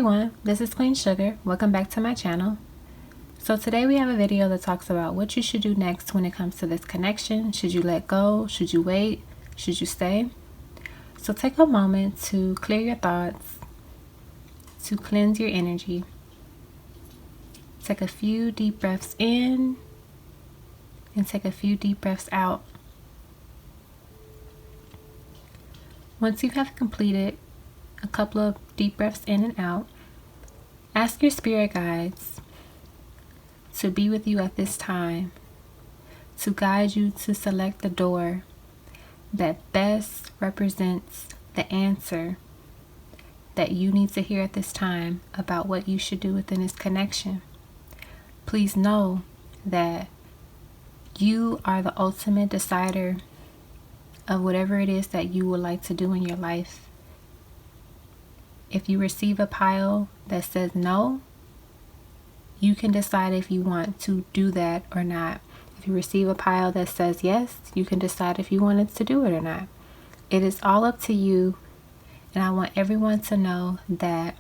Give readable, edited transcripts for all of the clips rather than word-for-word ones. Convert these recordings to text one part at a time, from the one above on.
everyone, this is Queen Sugar. Welcome back to my channel. So today we have a video that talks about what you should do next when it comes to this connection. Should you let go? Should you wait? Should you stay? So take a moment to clear your thoughts, to cleanse your energy. Take a few deep breaths in and take a few deep breaths out. Once you have completed a couple of deep breaths in and out, ask your spirit guides to be with you at this time, to guide you to select the door that best represents the answer that you need to hear at this time about what you should do within this connection. Please know that you are the ultimate decider of whatever it is that you would like to do in your life. If you receive a pile that says no, you can decide if you want to do that or not. If you receive a pile that says yes, you can decide if you wanted to do it or not. It is all up to you, and I want everyone to know that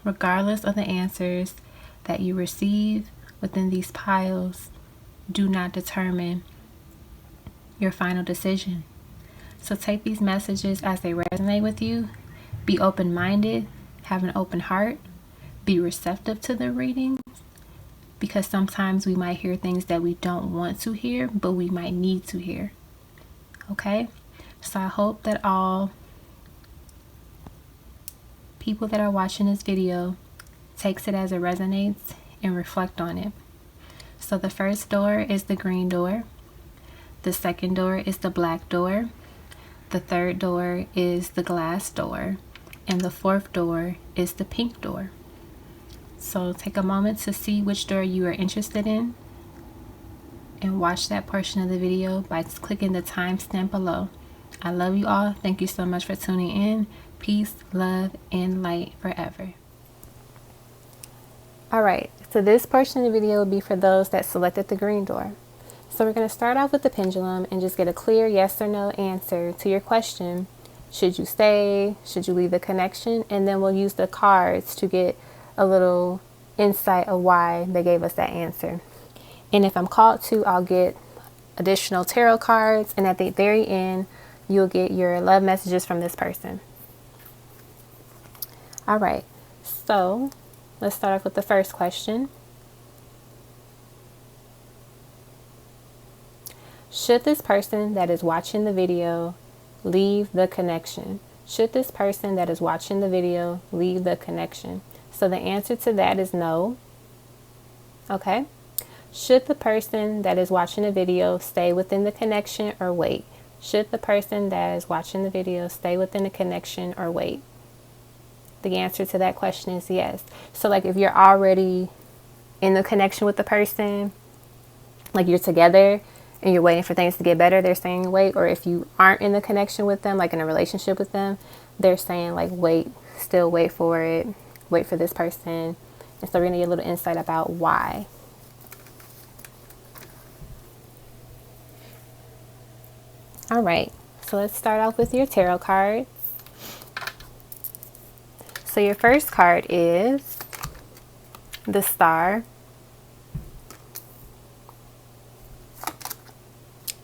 regardless of the answers that you receive within these piles, do not determine your final decision. So take these messages as they resonate with you. Be open-minded, have an open heart, be receptive to the readings, because sometimes we might hear things that we don't want to hear, but we might need to hear. Okay? So I hope that all people that are watching this video takes it as it resonates and reflect on it. So the first door is the green door. The second door is the black door. The third door is the glass door. And the fourth door is the pink door. So take a moment to see which door you are interested in and watch that portion of the video by clicking the timestamp below. I love you all. Thank you so much for tuning in. Peace, love, and light forever. Alright, so this portion of the video will be for those that selected the green door. So we're going to start off with the pendulum and just get a clear yes or no answer to your question. Should you stay? Should you leave the connection? And then we'll use the cards to get a little insight of why they gave us that answer. And if I'm called to, I'll get additional tarot cards. And at the very end, you'll get your love messages from this person. All right. So let's start off with the first question. Should this person that is watching the video leave the connection? Should this person that is watching the video leave the connection? So the answer to that is no. Okay. Should the person that is watching the video stay within the connection or wait? Should the person that is watching the video stay within the connection or wait? The answer to that question is yes. So like if you're already in the connection with the person, like you're together and you're waiting for things to get better, they're saying wait. Or if you aren't in the connection with them, like in a relationship with them, they're saying like wait, still wait for it, wait for this person. And so we're going to get a little insight about why. All right, so let's start off with your tarot cards. So your first card is the Star.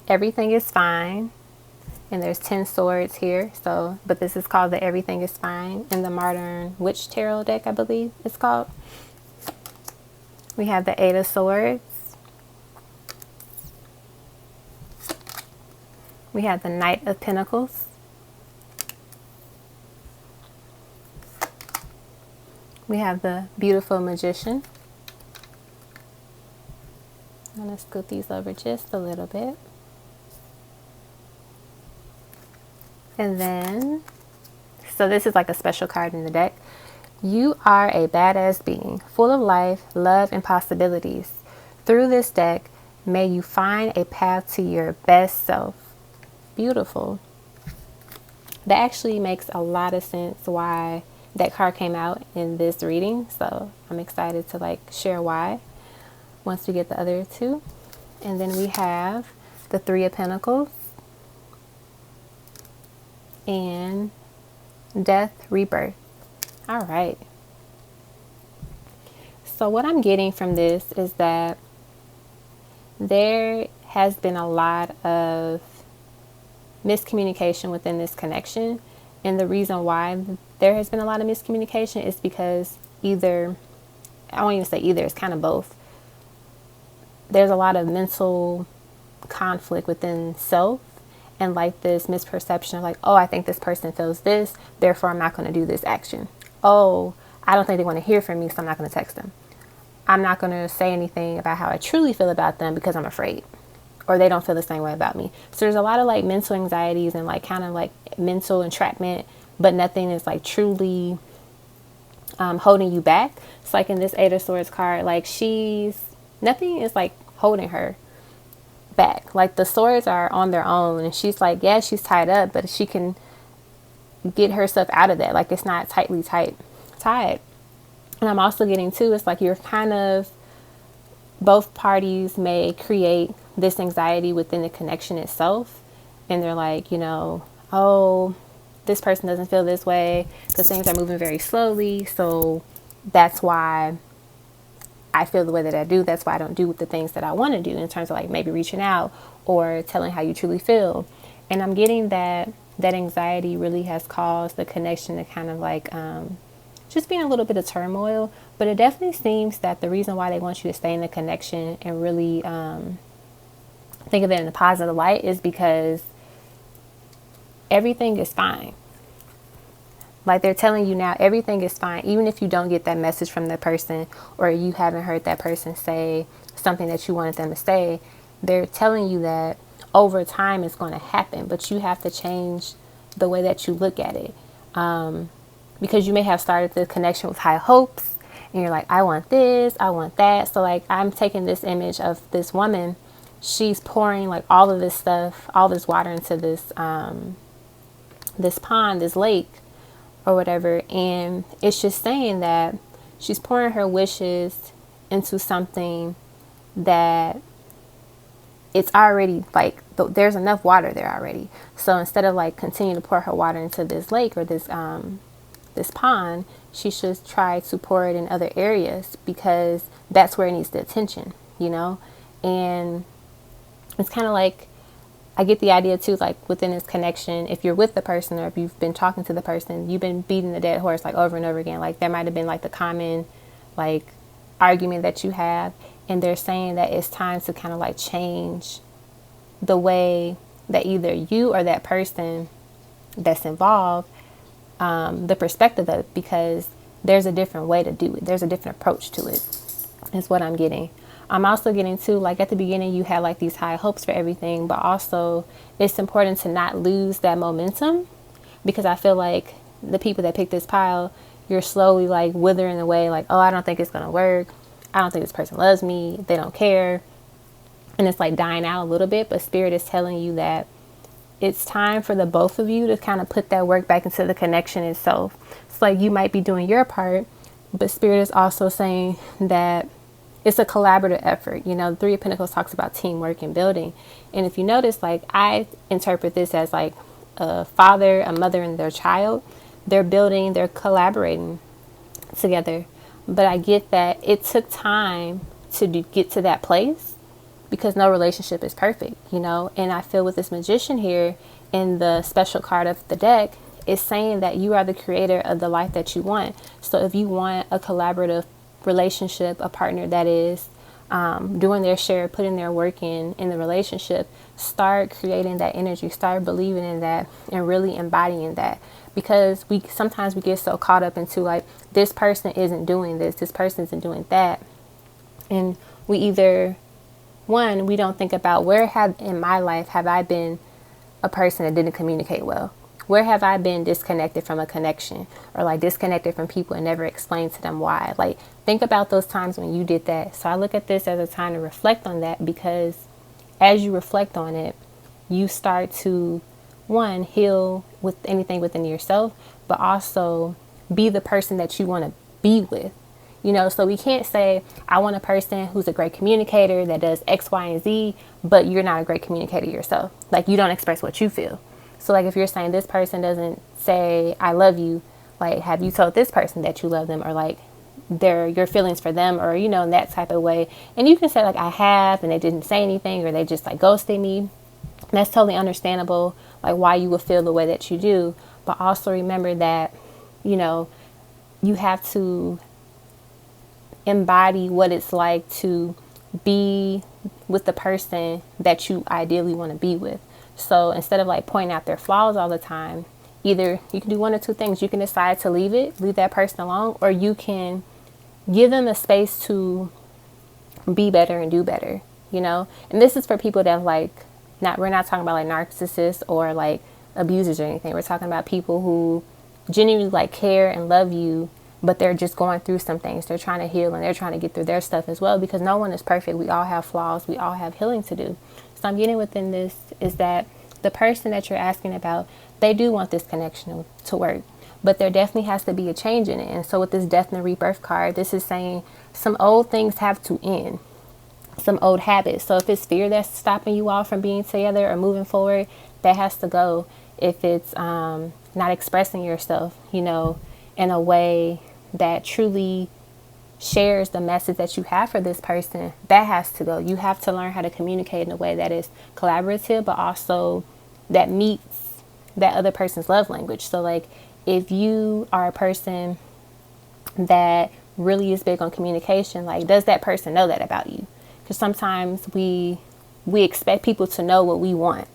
Everything is fine. And there's 10 swords here. So, but this is called the Everything is Fine in the Modern Witch Tarot deck, I believe it's called. We have the 8 of Swords. We have the Knight of Pentacles. We have the Beautiful Magician. I'm going to scoot these over just a little bit. And then, so this is like a special card in the deck. You are a badass being, full of life, love, and possibilities. Through this deck, may you find a path to your best self. Beautiful. That actually makes a lot of sense why that card came out in this reading. So I'm excited to like share why once we get the other two. And then we have the 3 of Pentacles and Death, Rebirth. All right. So what I'm getting from this is that there has been a lot of miscommunication within this connection. And the reason why there has been a lot of miscommunication is because either, I won't even say either, it's kind of both. There's a lot of mental conflict within self and like this misperception of like, oh, I think this person feels this, therefore I'm not going to do this action. Oh, I don't think they want to hear from me, so I'm not going to text them. I'm not going to say anything about how I truly feel about them because I'm afraid, or they don't feel the same way about me. So there's a lot of like mental anxieties and like kind of like mental entrapment, but nothing is like truly holding you back. It's like in this Eight of Swords card, like nothing is like holding her back. Like the swords are on their own, and she's like, yeah, she's tied up, but she can get herself out of that. Like it's not tightly tied. And I'm also getting too, it's like you're kind of, both parties may create this anxiety within the connection itself. And they're like, oh, this person doesn't feel this way because things are moving very slowly. So that's why I feel the way that I do. That's why I don't do the things that I want to do in terms of like maybe reaching out or telling how you truly feel. And I'm getting that anxiety really has caused the connection to kind of like just being a little bit of turmoil. But it definitely seems that the reason why they want you to stay in the connection and really think of it in a positive light is because everything is fine. Like they're telling you now everything is fine, even if you don't get that message from that person or you haven't heard that person say something that you wanted them to say. They're telling you that over time it's going to happen, but you have to change the way that you look at it. Because you may have started the connection with high hopes and you're like, I want this, I want that. So like I'm taking this image of this woman, she's pouring like all of this stuff, all this water into this this pond, this lake or whatever, and it's just saying that she's pouring her wishes into something that it's already like there's enough water there already. So instead of like continue to pour her water into this lake or this pond, she should try to pour it in other areas because that's where it needs the attention, and it's kind of like I get the idea too, like within this connection, if you're with the person or if you've been talking to the person, you've been beating the dead horse like over and over again. Like there might have been like the common like argument that you have, and they're saying that it's time to kind of like change the way that either you or that person that's involved, the perspective of it, because there's a different way to do it. There's a different approach to it, is what I'm getting. I'm also getting to, like at the beginning, you had like these high hopes for everything, but also it's important to not lose that momentum, because I feel like the people that pick this pile, you're slowly like withering away, like, oh, I don't think it's going to work. I don't think this person loves me. They don't care. And it's like dying out a little bit, but Spirit is telling you that it's time for the both of you to kind of put that work back into the connection itself. It's like you might be doing your part, but Spirit is also saying that it's a collaborative effort. The Three of Pentacles talks about teamwork and building. And if you notice, like I interpret this as like a father, a mother, and their child. They're building, they're collaborating together. But I get that it took time to get to that place because no relationship is perfect, And I feel with this Magician here in the special card of the deck, it's saying that you are the creator of the life that you want. So if you want a collaborative relationship, a partner that is doing their share, putting their work in the relationship, start creating that energy, start believing in that and really embodying that. Because sometimes we get so caught up into like, this person isn't doing this person isn't doing that. And we either, one, we don't think about in my life have I been a person that didn't communicate well? Where have I been disconnected from a connection or like disconnected from people and never explained to them why? Like think about those times when you did that. So I look at this as a time to reflect on that, because as you reflect on it, you start to, one, heal with anything within yourself, but also be the person that you want to be with. So we can't say, I want a person who's a great communicator that does X, Y, and Z, but you're not a great communicator yourself. Like you don't express what you feel. So like if you're saying this person doesn't say, I love you, like have you told this person that you love them? Or like your feelings for them, or, you know, in that type of way. And you can say like, I have, and they didn't say anything, or they just like ghosted me. That's totally understandable, like why you would feel the way that you do. But also remember that, you know, you have to embody what it's like to be with the person that you ideally want to be with. So instead of like pointing out their flaws all the time, either you can do one or two things. You can decide to leave that person alone, or you can give them a space to be better and do better, you know? And this is for people that like, we're not talking about like narcissists or like abusers or anything. We're talking about people who genuinely like care and love you, but they're just going through some things. They're trying to heal, and they're trying to get through their stuff as well, because no one is perfect. We all have flaws. We all have healing to do. So I'm getting within this is that the person that you're asking about, they do want this connection to work, but there definitely has to be a change in it. And so with this death and rebirth card, this is saying some old things have to end, some old habits. So if it's fear that's stopping you all from being together or moving forward, that has to go. If it's not expressing yourself, you know, in a way that truly shares the message that you have for this person, that has to go. You have to learn how to communicate in a way that is collaborative, but also that meets that other person's love language. So like, if you are a person that really is big on communication, like, does that person know that about you? Because sometimes we expect people to know what we want,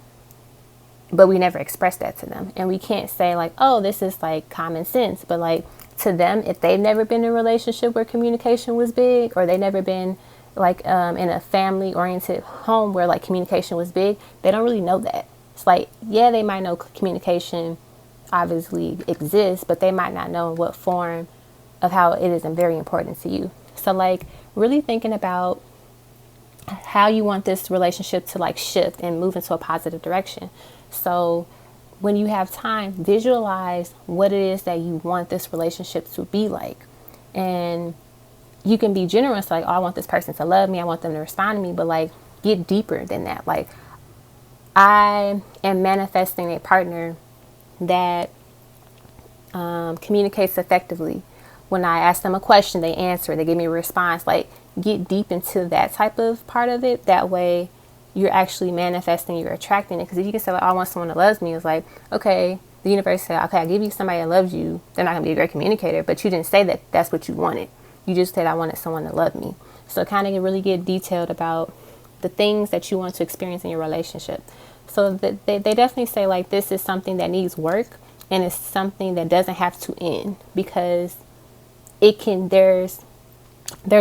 but we never express that to them. And we can't say like, oh, this is like common sense, but like, to them, if they've never been in a relationship where communication was big, or they never been like in a family oriented home where like communication was big, they don't really know that. It's like, yeah, they might know communication obviously exists, but they might not know in what form of how it is very important to you. So like, really thinking about how you want this relationship to like shift and move into a positive direction. So when you have time, visualize what it is that you want this relationship to be like. And you can be generous, like, oh, I want this person to love me, I want them to respond to me, but like, get deeper than that. Like, I am manifesting a partner that communicates effectively. When I ask them a question, they answer, they give me a response. Like, get deep into that type of part of it. That way you're actually manifesting, you're attracting it. Because if you can say, like, oh, I want someone that loves me, it's like, okay, the universe said, okay, I give you somebody that loves you. They're not going to be a great communicator, but you didn't say that that's what you wanted. You just said, I wanted someone to love me. So kind of really get detailed about the things that you want to experience in your relationship. So that they definitely say, like, this is something that needs work, and it's something that doesn't have to end, because it can, there's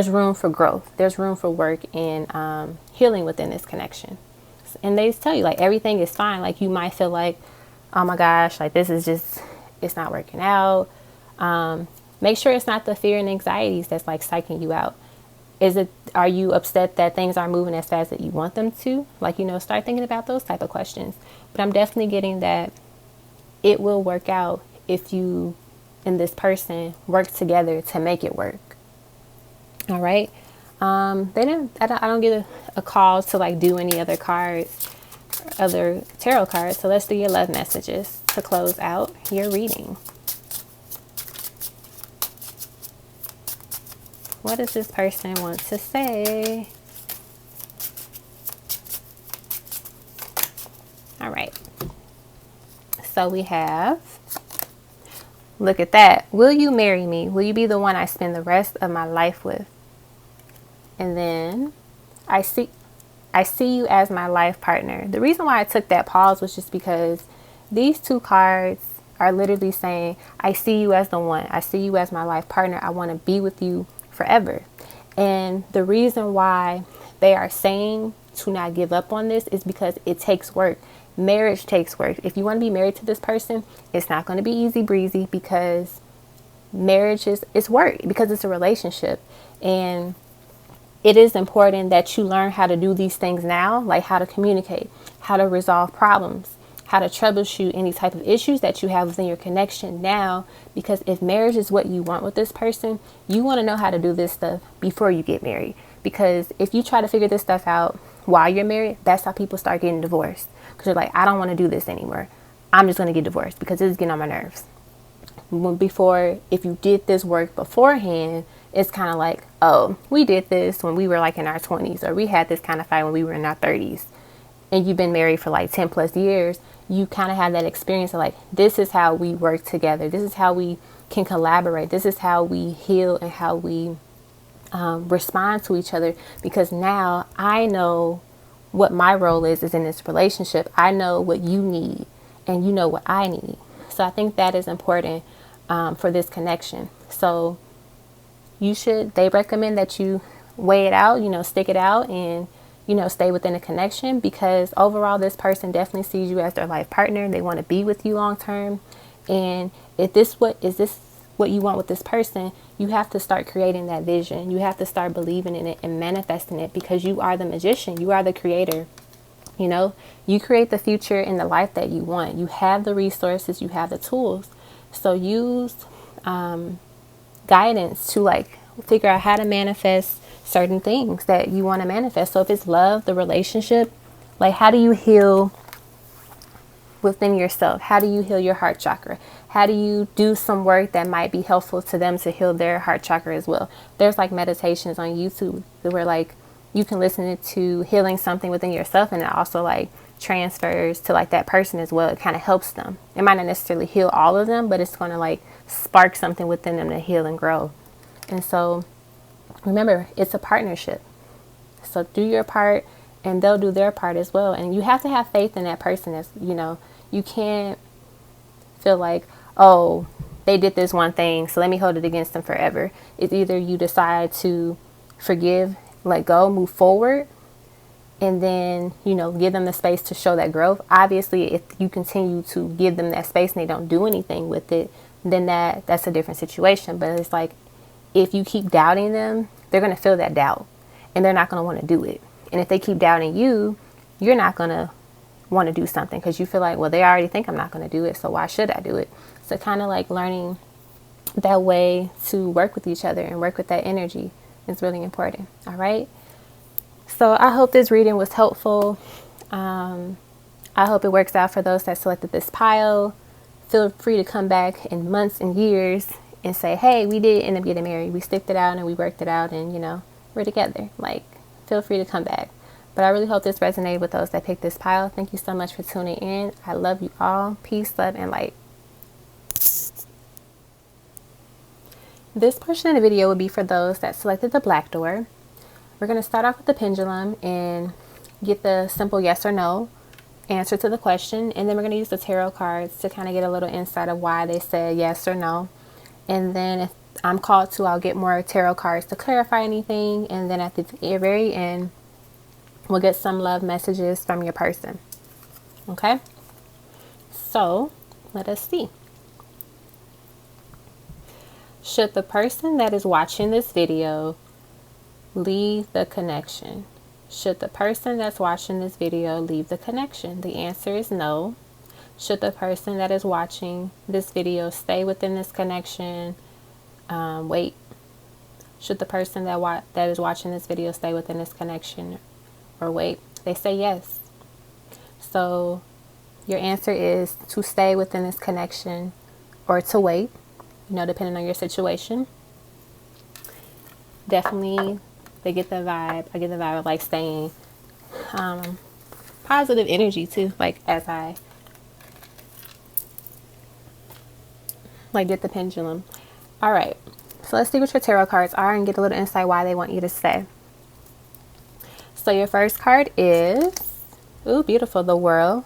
room for growth. There's room for work and healing within this connection. And they tell you, like, everything is fine. Like, you might feel like, oh my gosh, like, this is just, it's not working out. Make sure it's not the fear and anxieties that's like psyching you out. Are you upset that things aren't moving as fast as you want them to? Like, you know, start thinking about those type of questions. But I'm definitely getting that it will work out if you and this person work together to make it work. All right. I don't get a call to like do any other cards, other tarot cards. So let's do your love messages to close out your reading. What does this person want to say? All right. So we have, look at that. Will you marry me? Will you be the one I spend the rest of my life with? And then I see you as my life partner. The reason why I took that pause was just because these two cards are literally saying, I see you as the one. I see you as my life partner. I want to be with you forever. And the reason why they are saying to not give up on this is because it takes work. Marriage takes work. If you want to be married to this person, it's not going to be easy breezy, because marriage it's work, because it's a relationship. And it is important that you learn how to do these things now, like how to communicate, how to resolve problems, how to troubleshoot any type of issues that you have within your connection now. Because if marriage is what you want with this person, you want to know how to do this stuff before you get married. Because if you try to figure this stuff out while you're married, that's how people start getting divorced. Because you're like, I don't want to do this anymore. I'm just going to get divorced because this is getting on my nerves. Before, if you did this work beforehand, it's kind of like, oh, we did this when we were like in our 20s, or we had this kind of fight when we were in our 30s, and you've been married for like 10 plus years. You kind of have that experience of like, this is how we work together. This is how we can collaborate. This is how we heal and how we respond to each other, because now I know what my role is in this relationship. I know what you need and you know what I need. So I think that is important for this connection. So they recommend that you weigh it out, stick it out, and, stay within a connection, because overall this person definitely sees you as their life partner. They want to be with you long term. And if this what you want with this person, you have to start creating that vision. You have to start believing in it and manifesting it, because you are the magician. You are the creator. You create the future and the life that you want. You have the resources, you have the tools. So use guidance to like figure out how to manifest certain things that you want to manifest. So if it's love, the relationship, like how do you heal within yourself? How do you heal your heart chakra? How do you do some work that might be helpful to them to heal their heart chakra as well? There's like meditations on YouTube where like you can listen to healing something within yourself, and it also like transfers to like that person as well. It kind of helps them. It might not necessarily heal all of them, but it's going to like spark something within them to heal and grow. And so remember, it's a partnership. So do your part and they'll do their part as well. And you have to have faith in that person. As you can't feel like, oh, they did this one thing, so let me hold it against them forever. It's either you decide to forgive, let go, move forward, and then, give them the space to show that growth. Obviously, if you continue to give them that space and they don't do anything with it, then that's a different situation. But it's like, if you keep doubting them, they're going to feel that doubt and they're not going to want to do it. And if they keep doubting you, you're not going to want to do something because you feel like, well, they already think I'm not going to do it, so why should I do it? So kind of like learning that way to work with each other and work with that energy is really important. All right. So I hope this reading was helpful. I hope it works out for those that selected this pile. Feel free to come back in months and years and say, hey, we did end up getting married. We sticked it out and we worked it out and, we're together. Like, feel free to come back. But I really hope this resonated with those that picked this pile. Thank you so much for tuning in. I love you all. Peace, love, and light. This portion of the video will be for those that selected the black door. We're going to start off with the pendulum and get the simple yes or no answer to the question. And then we're going to use the tarot cards to kind of get a little insight of why they said yes or no. And then if I'm called to, I'll get more tarot cards to clarify anything. And then at the very end, we'll get some love messages from your person. Okay? So, let us see. Should the person that is watching this video leave the connection? Should the person that's watching this video leave the connection? The answer is no. Should the person that is watching this video stay within this connection? Wait. Should the person that is watching this video stay within this connection? Or wait. They say yes. So your answer is to stay within this connection or to wait, depending on your situation. Definitely, they get the vibe. I get the vibe of like staying positive energy too, like as I did the pendulum. All right, so let's see what your tarot cards are and get a little insight why they want you to stay. So your first card is, ooh, beautiful, the World.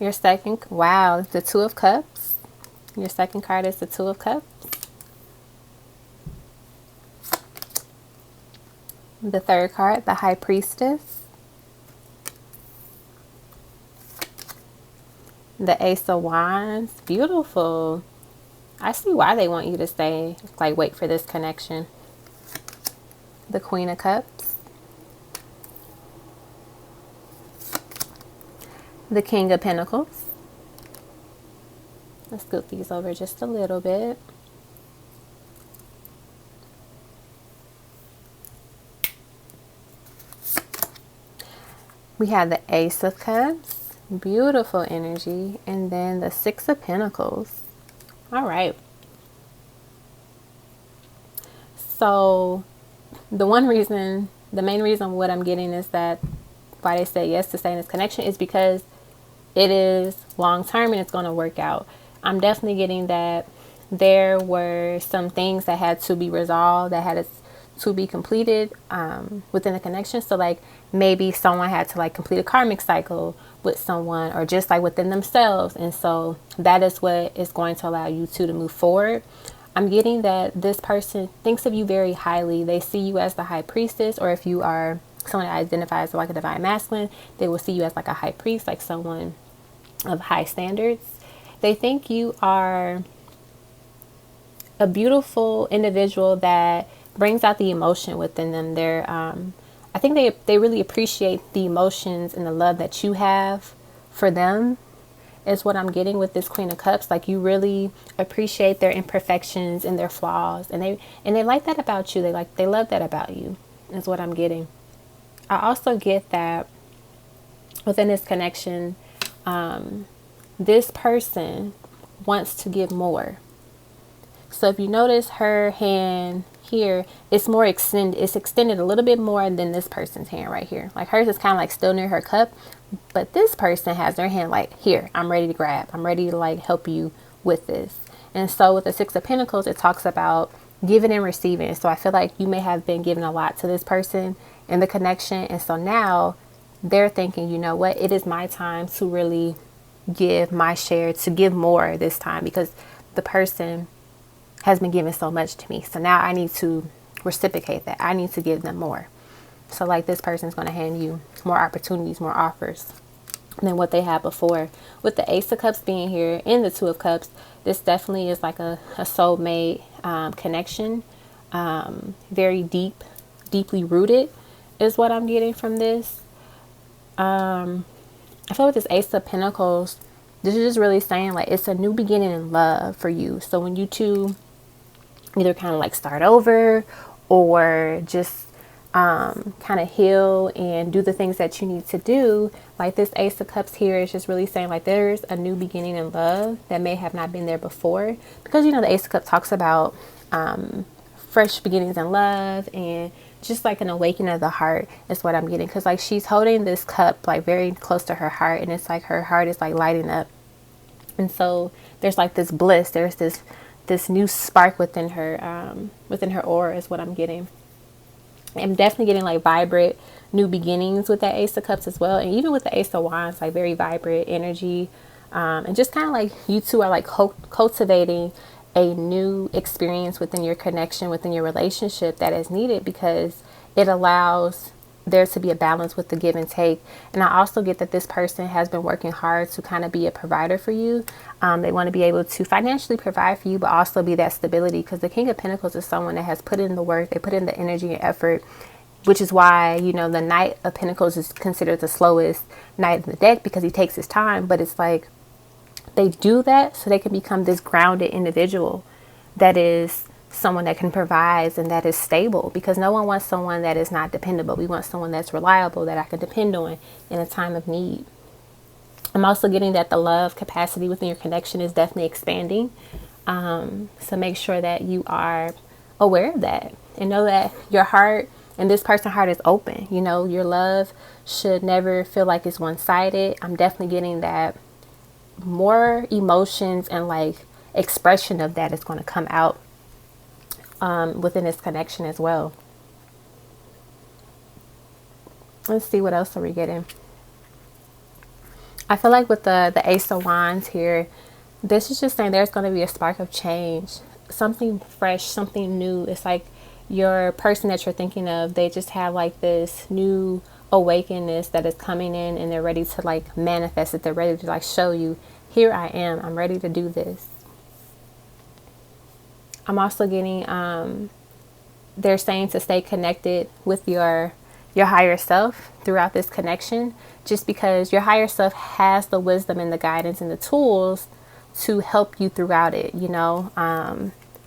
Your second, wow, the Two of Cups. Your second card is the Two of Cups. The third card, the High Priestess. The Ace of Wands, beautiful. I see why they want you to stay, wait for this connection. The Queen of Cups. The King of Pentacles. Let's scoot these over just a little bit. We have the Ace of Cups, Beautiful energy. And then the Six of Pentacles. All right. So the main reason what I'm getting is that why they say yes to stay in this connection is because it is long term and it's going to work out. I'm definitely getting that there were some things that had to be resolved, that had to be completed within the connection. So like maybe someone had to like complete a karmic cycle with someone, or just like within themselves. And so that is what is going to allow you two to move forward. I'm getting that this person thinks of you very highly. They see you as the high priestess, or if you are someone that identifies as like a divine masculine, they will see you as like a high priest, like someone of high standards. They think you are a beautiful individual that brings out the emotion within them. I think they really appreciate the emotions and the love that you have for them, is what I'm getting with this Queen of Cups. Like you really appreciate their imperfections and their flaws, and they like that about you. They love that about you, is what I'm getting. I also get that within this connection, this person wants to give more. So if you notice her hand here, it's more extended. It's extended a little bit more than this person's hand right here. Like hers is kind of like still near her cup, but this person has their hand like, here, I'm ready to grab. I'm ready to like help you with this. And so with the Six of Pentacles, it talks about giving and receiving. So I feel like you may have been giving a lot to this person in the connection. And so now they're thinking, you know what, it is my time to really give my share, to give more this time, because the person has been giving so much to me. So now I need to reciprocate that. I need to give them more. So like this person's going to hand you more opportunities, more offers than what they had before. With the Ace of Cups being here and the Two of Cups, this definitely is like a soulmate connection. Very deeply rooted is what I'm getting from this. I feel with this Ace of Pentacles, this is just really saying like it's a new beginning in love for you. So when you two either kind of like start over, or just kind of heal and do the things that you need to do, like this Ace of Cups here is just really saying like there's a new beginning in love that may have not been there before, because you know the Ace of Cups talks about fresh beginnings in love and just like an awakening of the heart is what I'm getting. Because like she's holding this cup like very close to her heart, and it's like her heart is like lighting up, and so there's like this bliss, there's this new spark within her aura is what I'm getting. I'm definitely getting like vibrant new beginnings with that Ace of Cups as well. And even with the Ace of Wands, like very vibrant energy. And just kind of like you two are like cultivating a new experience within your connection, within your relationship that is needed, because it allows there to be a balance with the give and take. And I also get that this person has been working hard to kind of be a provider for you. They want to be able to financially provide for you, but also be that stability, because the King of Pentacles is someone that has put in the work. They put in the energy and effort, which is why, you know, the Knight of Pentacles is considered the slowest knight in the deck, because he takes his time. But it's like they do that so they can become this grounded individual that is someone that can provide and that is stable, because no one wants someone that is not dependable. We want someone that's reliable, that I can depend on in a time of need. I'm also getting that the love capacity within your connection is definitely expanding. So make sure that you are aware of that, and know that your heart and this person's heart is open. You know, your love should never feel like it's one-sided. I'm definitely getting that more emotions and like expression of that is going to come out within this connection as well. Let's see, what else are we getting? I feel like with the Ace of Wands here, this is just saying there's going to be a spark of change, something fresh, something new. It's like your person that you're thinking of, they just have like this new awakeness that is coming in, and they're ready to like manifest it. They're ready to like show you, here I am, I'm ready to do this. I'm also getting, they're saying to stay connected with your higher self throughout this connection, just because your higher self has the wisdom and the guidance and the tools to help you throughout it, you know,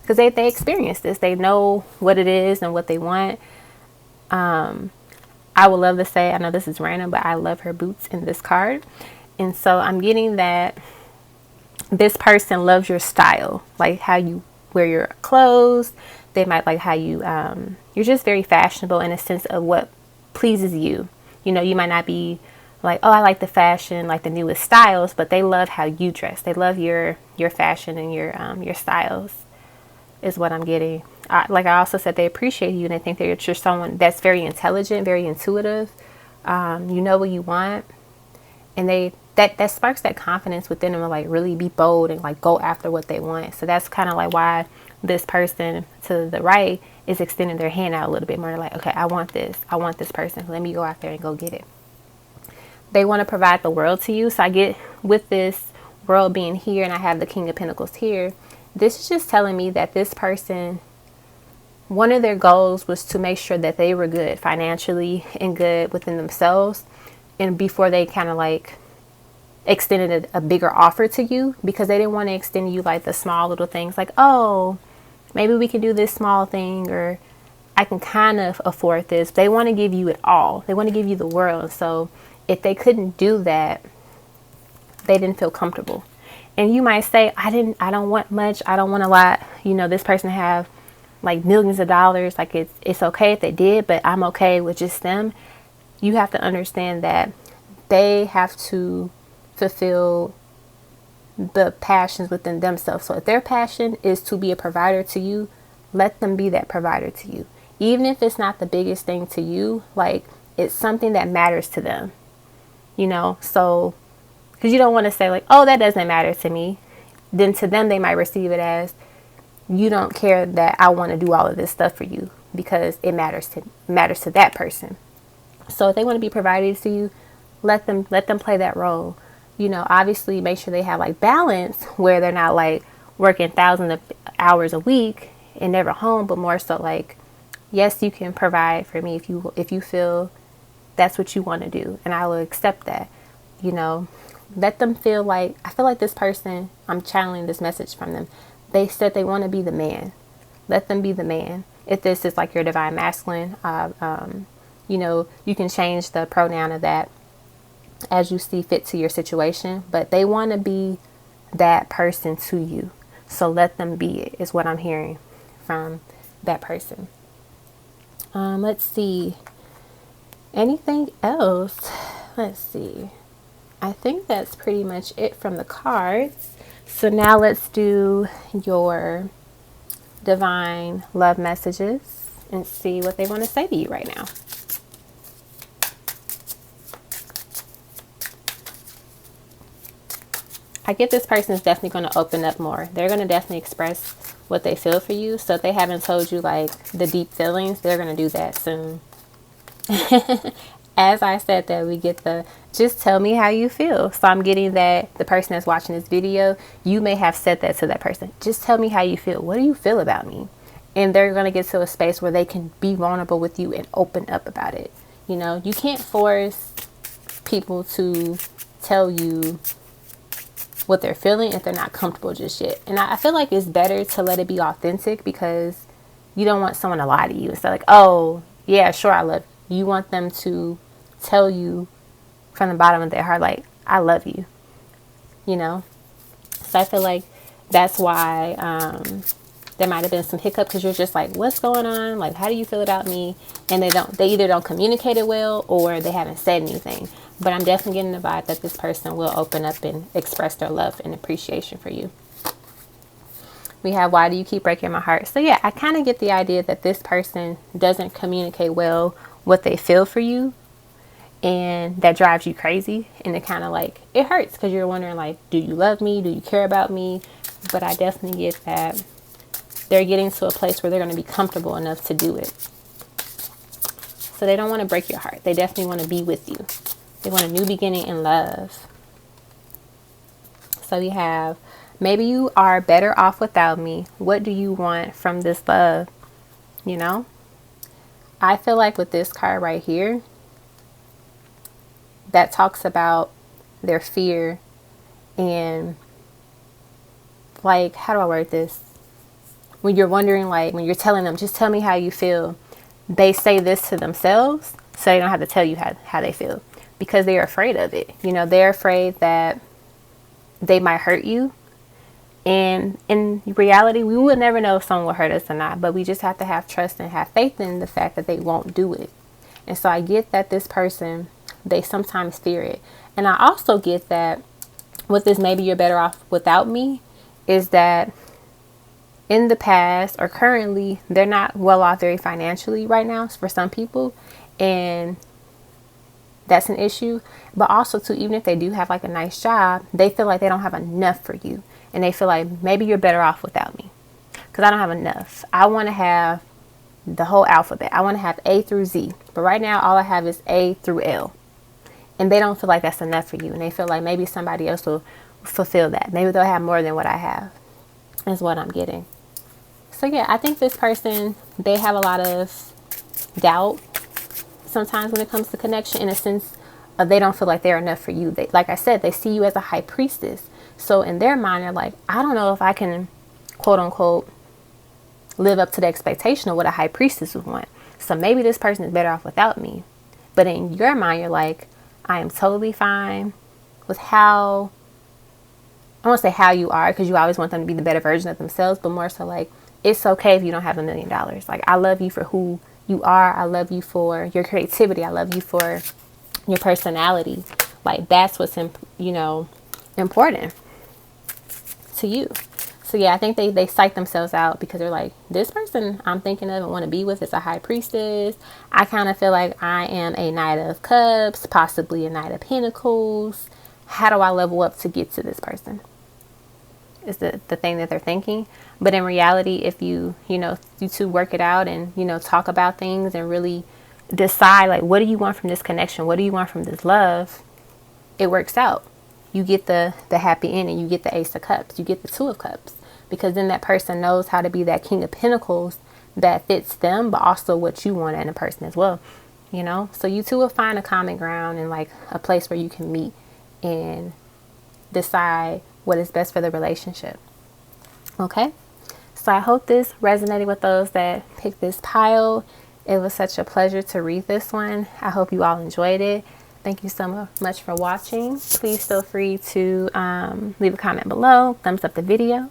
because they experience this. They know what it is and what they want. I would love to say, I know this is random, but I love her boots in this card. And so I'm getting that this person loves your style, like how you wear your clothes. They might like how you're just very fashionable in a sense of what pleases you. You know, you might not be like, oh, I like the fashion, like the newest styles, but they love how you dress. They love your fashion and your styles is what I'm getting. Like I also said, they appreciate you and they think that you're someone that's very intelligent, very intuitive. You know what you want, and that sparks that confidence within them to like really be bold and like go after what they want. So that's kind of like why this person to the right is extending their hand out a little bit more. They're like, okay, I want this person. Let me go out there and go get it. They want to provide the world to you. So I get with this world being here and I have the King of Pentacles here. This is just telling me that this person, one of their goals was to make sure that they were good financially and good within themselves. And before they kind of like extended a bigger offer to you, because they didn't want to extend you like the small little things like, oh, maybe we can do this small thing, or I can kind of afford this. They want to give you it all. They want to give you the world. So if they couldn't do that, they didn't feel comfortable. And you might say, I don't want much. I don't want a lot. You know, this person have like millions of dollars. Like it's okay if they did, but I'm okay with just them. You have to understand that they have to fulfill the passions within themselves. So if their passion is to be a provider to you, let them be that provider to you. Even if it's not the biggest thing to you, like it's something that matters to them, you know? So, because you don't want to say like, oh, that doesn't matter to me. Then to them, they might receive it as, you don't care that I want to do all of this stuff for you because it matters to that person. So if they want to be provided to you, let them play that role. You know, obviously make sure they have like balance where they're not like working thousands of hours a week and never home, but more so like, yes, you can provide for me if you feel that's what you want to do, and I will accept that. You know, let them feel like, I feel like this person, I'm channeling this message from them. They said they want to be the man. Let them be the man. If this is like your divine masculine, you know, you can change the pronoun of that as you see fit to your situation, but they want to be that person to you. So let them be it, is what I'm hearing from that person. Let's see. Anything else? Let's see. I think that's pretty much it from the cards. So now let's do your divine love messages and see what they want to say to you right now. I get this person is definitely going to open up more. They're going to definitely express what they feel for you. So if they haven't told you like the deep feelings, they're going to do that soon. As I said that, we get the just tell me how you feel. So I'm getting that the person that's watching this video, you may have said that to that person. Just tell me how you feel. What do you feel about me? And they're going to get to a space where they can be vulnerable with you and open up about it. You know, you can't force people to tell you what they're feeling if they're not comfortable just yet. And I feel like it's better to let it be authentic, because you don't want someone to lie to you. It's like, oh, yeah, sure, I love you. You want them to tell you from the bottom of their heart, like, I love you, you know? So I feel like that's why there might have been some hiccup, because you're just like, what's going on? Like, how do you feel about me? And they either don't communicate it well, or they haven't said anything. But I'm definitely getting the vibe that this person will open up and express their love and appreciation for you. We have, why do you keep breaking my heart? So yeah, I kind of get the idea that this person doesn't communicate well what they feel for you, and that drives you crazy. And it kind of like, it hurts, because you're wondering like, do you love me? Do you care about me? But I definitely get that they're getting to a place where they're going to be comfortable enough to do it. So they don't want to break your heart. They definitely want to be with you. They want a new beginning in love. So we have, maybe you are better off without me. What do you want from this love? You know, I feel like with this card right here, that talks about their fear and like, how do I word this? When you're wondering, like when you're telling them, just tell me how you feel, they say this to themselves so they don't have to tell you how they feel. because they're afraid of it. You know, they're afraid that they might hurt you. And in reality, we will never know if someone will hurt us or not, but we just have to have trust and have faith in the fact that they won't do it. And so I get that this person, they sometimes fear it. And I also get that with this, maybe you're better off without me, is that in the past or currently, they're not well off very financially right now for some people. And that's an issue. But also too, even if they do have like a nice job, they feel like they don't have enough for you. And they feel like maybe you're better off without me because I don't have enough. I want to have the whole alphabet. I want to have A through Z. But right now, all I have is A through L. And they don't feel like that's enough for you. And they feel like maybe somebody else will fulfill that. Maybe they'll have more than what I have, is what I'm getting. So yeah, I think this person, they have a lot of doubt sometimes when it comes to connection, in a sense of they don't feel like they're enough for you. They, like I said, they see you as a high priestess. So in their mind, they're like, I don't know if I can, quote unquote, live up to the expectation of what a high priestess would want. So maybe this person is better off without me. But in your mind, you're like, I am totally fine with how, I won't say how you are, because you always want them to be the better version of themselves, but more so like, it's okay if you don't have $1 million. Like, I love you for who you are. I love you for your creativity. I love you for your personality. Like, that's what's, important to you. So yeah, I think they psych themselves out because they're like, this person I'm thinking of and want to be with is a high priestess. I kind of feel like I am a Knight of Cups, possibly a Knight of Pentacles. How do I level up to get to this person? Is the thing that they're thinking. But in reality, if you two work it out and, talk about things and really decide, like, what do you want from this connection? What do you want from this love? It works out. You get the happy ending. You get the Ace of Cups. You get the Two of Cups. Because then that person knows how to be that King of Pentacles that fits them, but also what you want in a person as well. So you two will find a common ground and like a place where you can meet and decide what is best for the relationship. Okay. So I hope this resonated with those that picked this pile. It was such a pleasure to read this one. I hope you all enjoyed it. Thank you so much for watching. Please feel free to leave a comment below, thumbs up the video,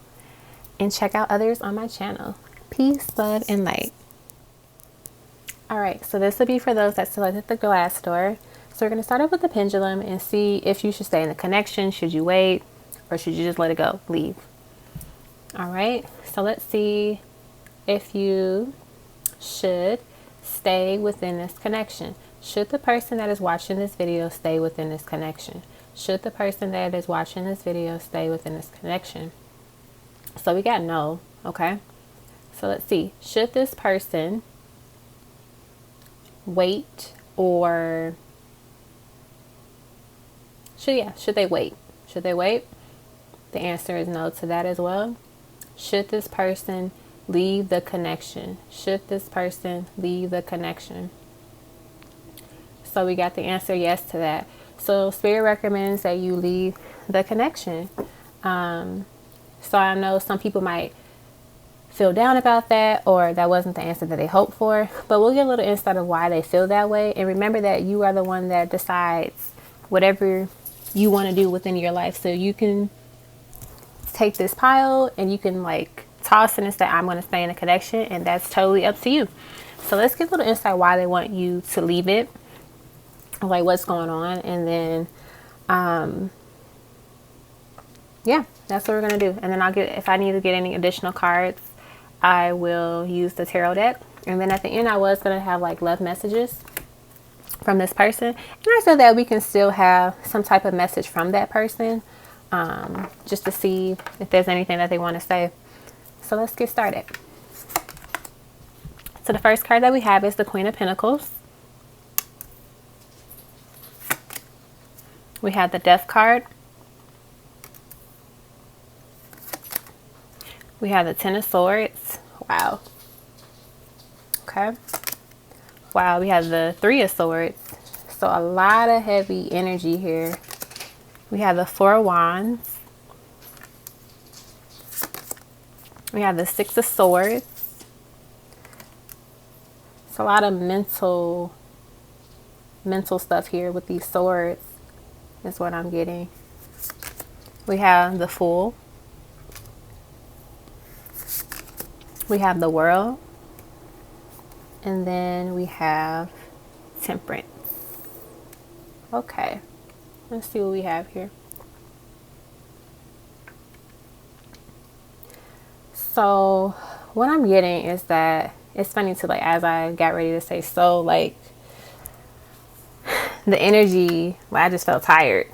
and check out others on my channel. Peace, love, and light. All right, so this will be for those that selected the glass door. So we're going to start off with the pendulum and see if you should stay in the connection. Should you wait, or should you just let it go, leave? All right, so let's see if you should stay within this connection. Should the person that is watching this video stay within this connection? Should the person that is watching this video stay within this connection? So we got no, okay? So let's see. Should this person wait, or should they wait? Should they wait? The answer is no to that as well. Should this person leave the connection? Should this person leave the connection? So we got the answer yes to that. So Spirit recommends that you leave the connection. So I know some people might feel down about that, or that wasn't the answer that they hoped for, but we'll get a little insight of why they feel that way. And remember that you are the one that decides whatever you want to do within your life. So you can take this pile and you can like toss it and say, I'm going to stay in a connection, and that's totally up to you. So let's get a little insight why they want you to leave it, like what's going on. And then yeah, that's what we're going to do. And then I'll get, if I need to get any additional cards, I will use the tarot deck. And then at the end, I was going to have like love messages from this person. And I feel that we can still have some type of message from that person, just to see if there's anything that they want to say. So let's get started. So the first card that we have is the Queen of Pentacles. We have the Death card. We have the Ten of Swords. Wow. Okay. Wow, we have the Three of Swords. So a lot of heavy energy here. We have the Four of Wands. We have the Six of Swords. It's a lot of mental mental stuff here with these swords is what I'm getting. We have the Fool. We have the World. And then we have Temperance. Okay. Let's see what we have here. So what I'm getting is that it's funny too, like as I got ready to say so, like the energy, I just felt tired.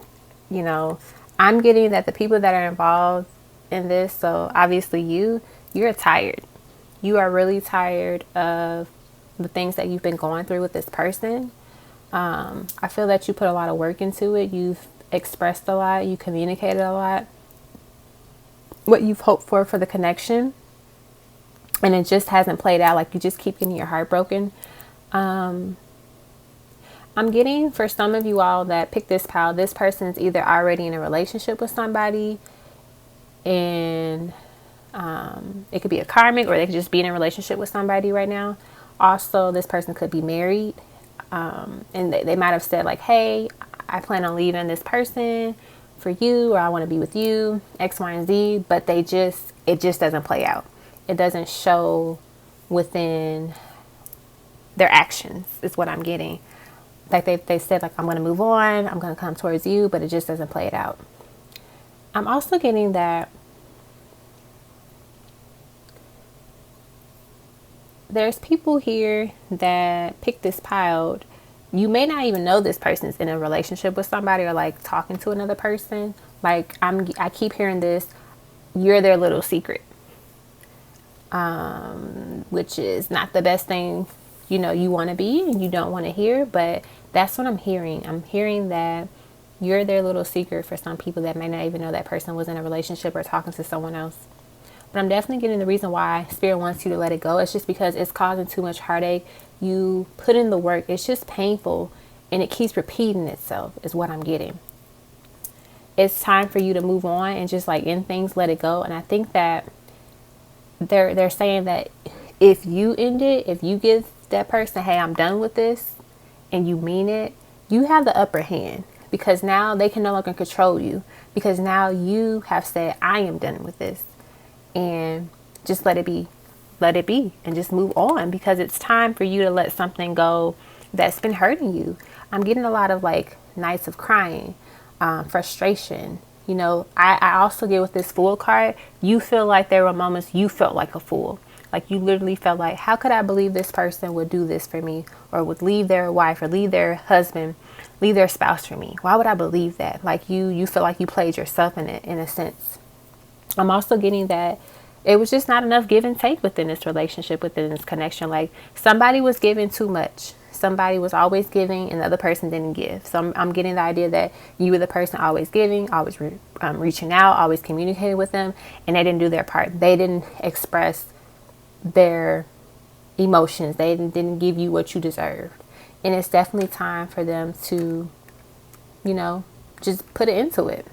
You know, I'm getting that the people that are involved in this, so obviously you're tired. You are really tired of the things that you've been going through with this person. I feel that you put a lot of work into it. You've expressed a lot. You communicated a lot. What you've hoped for the connection. And it just hasn't played out. Like you just keep getting your heart broken. I'm getting for some of you all that pick this pile, this person's either already in a relationship with somebody and it could be a karmic, or they could just be in a relationship with somebody right now. Also, this person could be married and they might have said like, hey, I plan on leaving this person for you, or I want to be with you, X, Y, and Z, but it just doesn't play out. It doesn't show within their actions is what I'm getting. Like they said, like, I'm going to move on, I'm going to come towards you, but it just doesn't play it out. I'm also getting that there's people here that pick this pile. You may not even know this person's in a relationship with somebody or like talking to another person. Like I keep hearing this, you're their little secret, which is not the best thing, you know, you want to be and you don't want to hear, but that's what I'm hearing. I'm hearing that you're their little secret for some people that may not even know that person was in a relationship or talking to someone else. But I'm definitely getting the reason why Spirit wants you to let it go. It's just because it's causing too much heartache. You put in the work. It's just painful and it keeps repeating itself is what I'm getting. It's time for you to move on and just like end things, let it go. And I think that they're saying that if you end it, if you give that person, hey, I'm done with this, and you mean it, you have the upper hand, because now they can no longer control you, because now you have said, I am done with this, and just let it be, and just move on, because it's time for you to let something go that's been hurting you. I'm getting a lot of like nights of crying, frustration. You know, I also get with this Fool card, you feel like there were moments you felt like a fool. Like you literally felt like, how could I believe this person would do this for me, or would leave their wife or leave their husband, leave their spouse for me? Why would I believe that? Like you feel like you played yourself in it, in a sense. I'm also getting that it was just not enough give and take within this relationship, within this connection. Like somebody was giving too much. Somebody was always giving and the other person didn't give. So I'm getting the idea that you were the person always giving, always reaching out, always communicating with them, and they didn't do their part. They didn't express their emotions. They didn't give you what you deserved. And it's definitely time for them to, you know, just put it into it.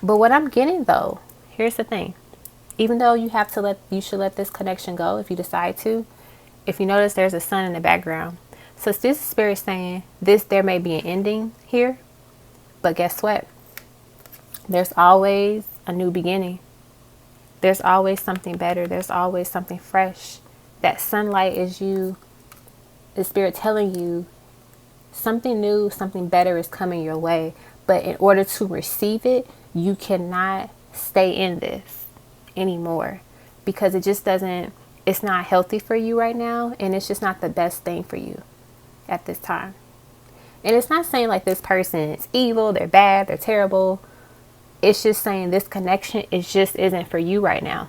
But what I'm getting though, here's the thing. Even though you should let this connection go if you decide to. If you notice, there's a sun in the background. So this Spirit saying there may be an ending here, but guess what? There's always a new beginning. There's always something better. There's always something fresh. That sunlight is the Spirit telling you something new, something better is coming your way. But in order to receive it, you cannot stay in this anymore, because it's not healthy for you right now, and it's just not the best thing for you at this time. And it's not saying like this person is evil, they're bad, they're terrible. It's just saying this connection isn't for you right now.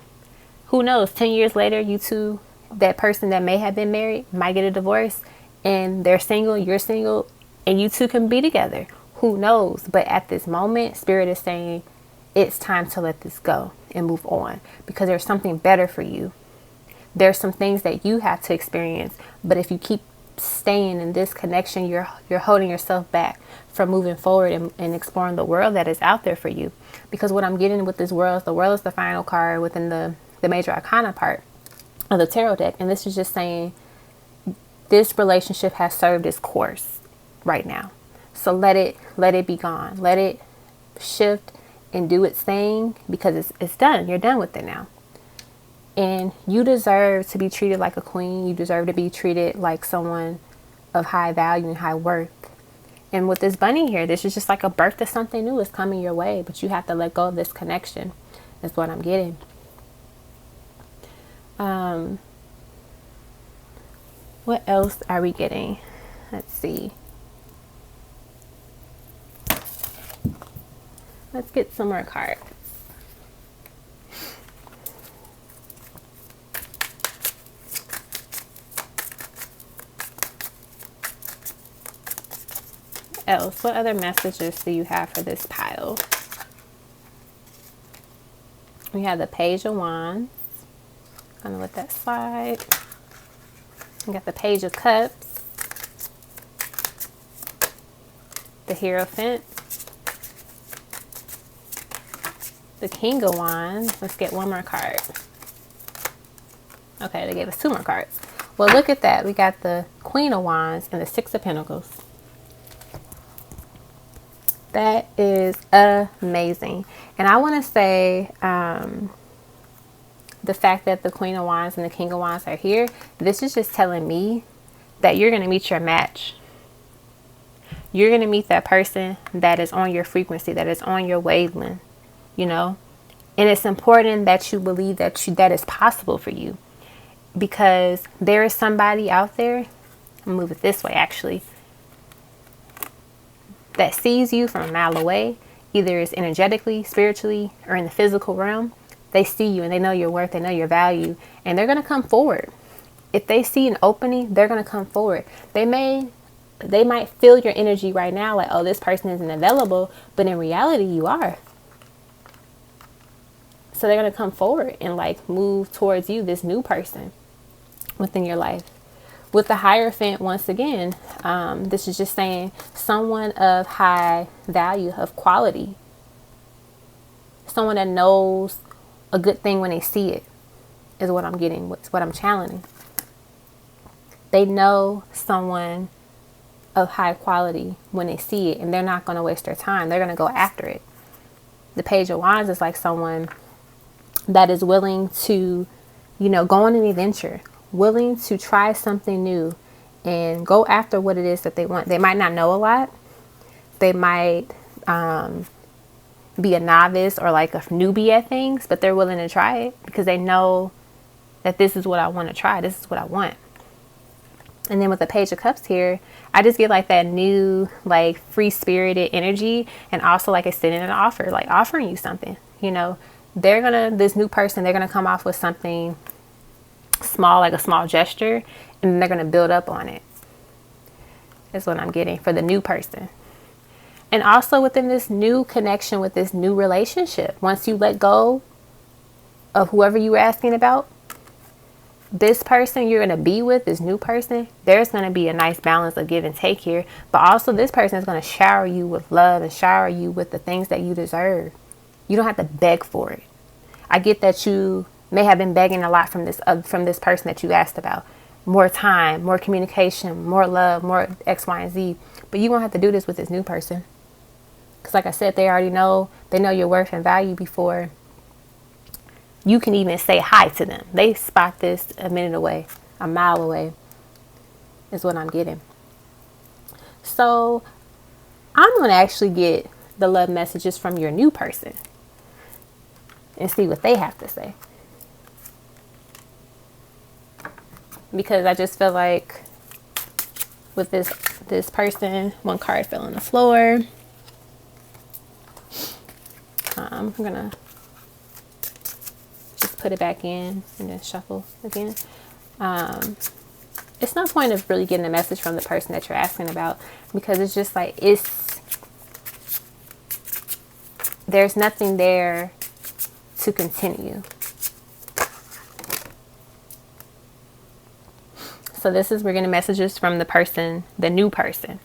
Who knows, 10 years later, you two, that person that may have been married might get a divorce and they're single, you're single, and you two can be together. Who knows? But at this moment, Spirit is saying it's time to let this go and move on, because there's something better for you. There's some things that you have to experience, but if you keep staying in this connection, you're holding yourself back from moving forward and exploring the world that is out there for you. Because what I'm getting with this world is the final card within the major arcana part of the tarot deck, and this is just saying this relationship has served its course. right now. So let it be gone. Let it shift and do its thing, because it's done. You're done with it now. And you deserve to be treated like a queen. You deserve to be treated like someone of high value and high worth. And with this bunny here, this is just like a birth of something new is coming your way, but you have to let go of this connection. That's what I'm getting. What else are we getting? Let's see. Let's get some more cards. Else, what other messages do you have for this pile? We have the Page of Wands. I'm gonna let that slide. We got the Page of Cups, the Hierophant, the King of Wands. Let's get one more card. Okay, they gave us two more cards. Well, look at that. We got the Queen of Wands and the Six of Pentacles. That is amazing. And I want to say the fact that the Queen of Wands and the King of Wands are here, this is just telling me that you're going to meet your match. You're going to meet that person that is on your frequency, that is on your wavelength, you know. And it's important that you believe that that is possible for you, because there is somebody out there, I'll move it this way actually, that sees you from a mile away, either it's energetically, spiritually, or in the physical realm. They see you and they know your worth, they know your value, and they're going to come forward. If they see an opening, they're going to come forward. They might feel your energy right now, like, oh, this person isn't available, but in reality, you are. So they're going to come forward and like move towards you, this new person within your life. With the Hierophant, once again, this is just saying someone of high value, of quality. Someone that knows a good thing when they see it is what I'm getting, what I'm channeling. They know someone of high quality when they see it, and they're not going to waste their time. They're going to go after it. The Page of Wands is like someone that is willing to, you know, go on an adventure, willing to try something new and go after what it is that they want. They might not know a lot. They might be a novice or like a newbie at things, but they're willing to try it because they know that this is what I want to try. This is what I want. And then with the Page of Cups here, I just get like that new, like free-spirited energy, and also like extending an offer, like offering you something, you know. This new person, they're going to come off with something small, like a small gesture, and they're going to build up on it. That's what I'm getting for the new person. And also within this new connection, with this new relationship, once you let go of whoever you were asking about, this person you're going to be with, this new person, there's going to be a nice balance of give and take here. But also this person is going to shower you with love and shower you with the things that you deserve. You don't have to beg for it. I get that you may have been begging a lot from this person that you asked about. More time, more communication, more love, more X, Y, and Z. But you won't have to do this with this new person. Because like I said, they already know, they know your worth and value before you can even say hi to them. They spot this a minute away, a mile away, is what I'm getting. So I'm going to actually get the love messages from your new person and see what they have to say. Because I just feel like with this person, one card fell on the floor. I'm going to just put it back in and then shuffle again. It's no point of really getting a message from the person that you're asking about, because it's just like, there's nothing there to continue. So we're getting messages from the person, the new person.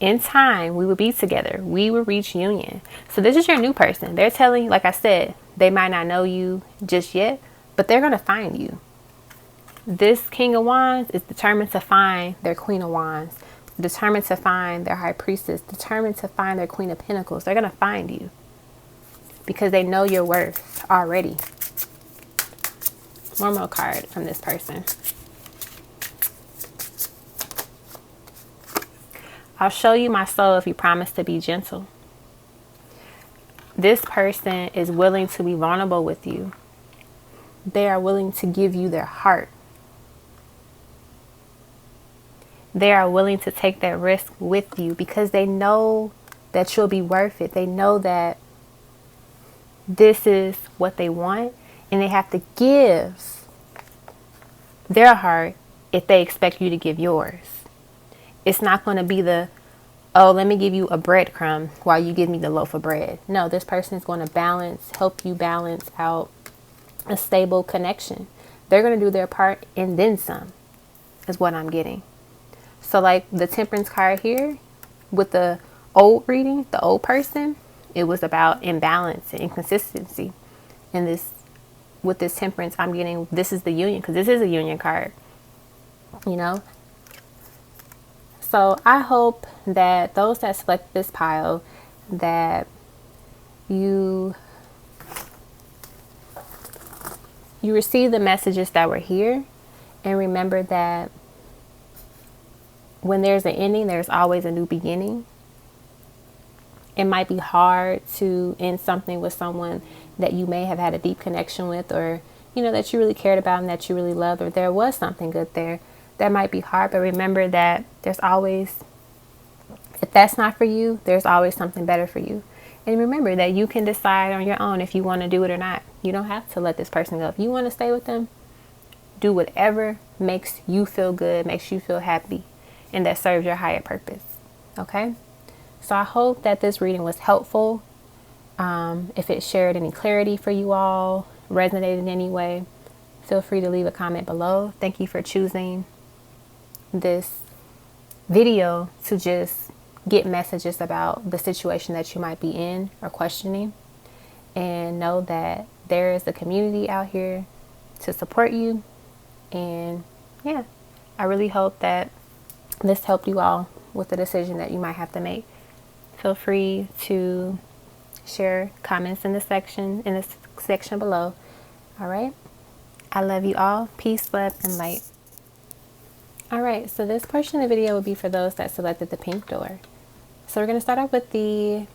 In time, we will be together. We will reach union. So this is your new person. They're telling you, like I said, they might not know you just yet, but they're going to find you. This King of Wands is determined to find their Queen of Wands, determined to find their High Priestess, determined to find their Queen of Pentacles. They're going to find you because they know your worth already. One more card from this person. I'll show you my soul if you promise to be gentle. This person is willing to be vulnerable with you. They are willing to give you their heart. They are willing to take that risk with you because they know that you'll be worth it. They know that this is what they want, and they have to give their heart if they expect you to give yours. It's not going to be the, oh, let me give you a breadcrumb while you give me the loaf of bread. No, this person is going to help you balance out a stable connection. They're going to do their part and then some, is what I'm getting. So like the Temperance card here with the old reading, the old person, it was about imbalance and inconsistency. And this, with this Temperance, I'm getting, this is the Union, because this is a Union card, you know. So I hope that those that select this pile, that you receive the messages that were here, and remember that when there's an ending, there's always a new beginning. It might be hard to end something with someone that you may have had a deep connection with, or, you know, that you really cared about and that you really loved, or there was something good there. That might be hard, but remember that there's always, if that's not for you, there's always something better for you. And remember that you can decide on your own if you want to do it or not. You don't have to let this person go. If you want to stay with them, do whatever makes you feel good, makes you feel happy, and that serves your higher purpose. Okay? So I hope that this reading was helpful. If it shared any clarity for you all, resonated in any way, feel free to leave a comment below. Thank you for choosing this video to just get messages about the situation that you might be in or questioning, and know that there is a community out here to support you. And yeah, I really hope that this helped you all with the decision that you might have to make. Feel free to share comments in the section below. All right, I love you all. Peace, love, and light. All right, so this portion of the video will be for those that selected the pink door. So we're going to start off with the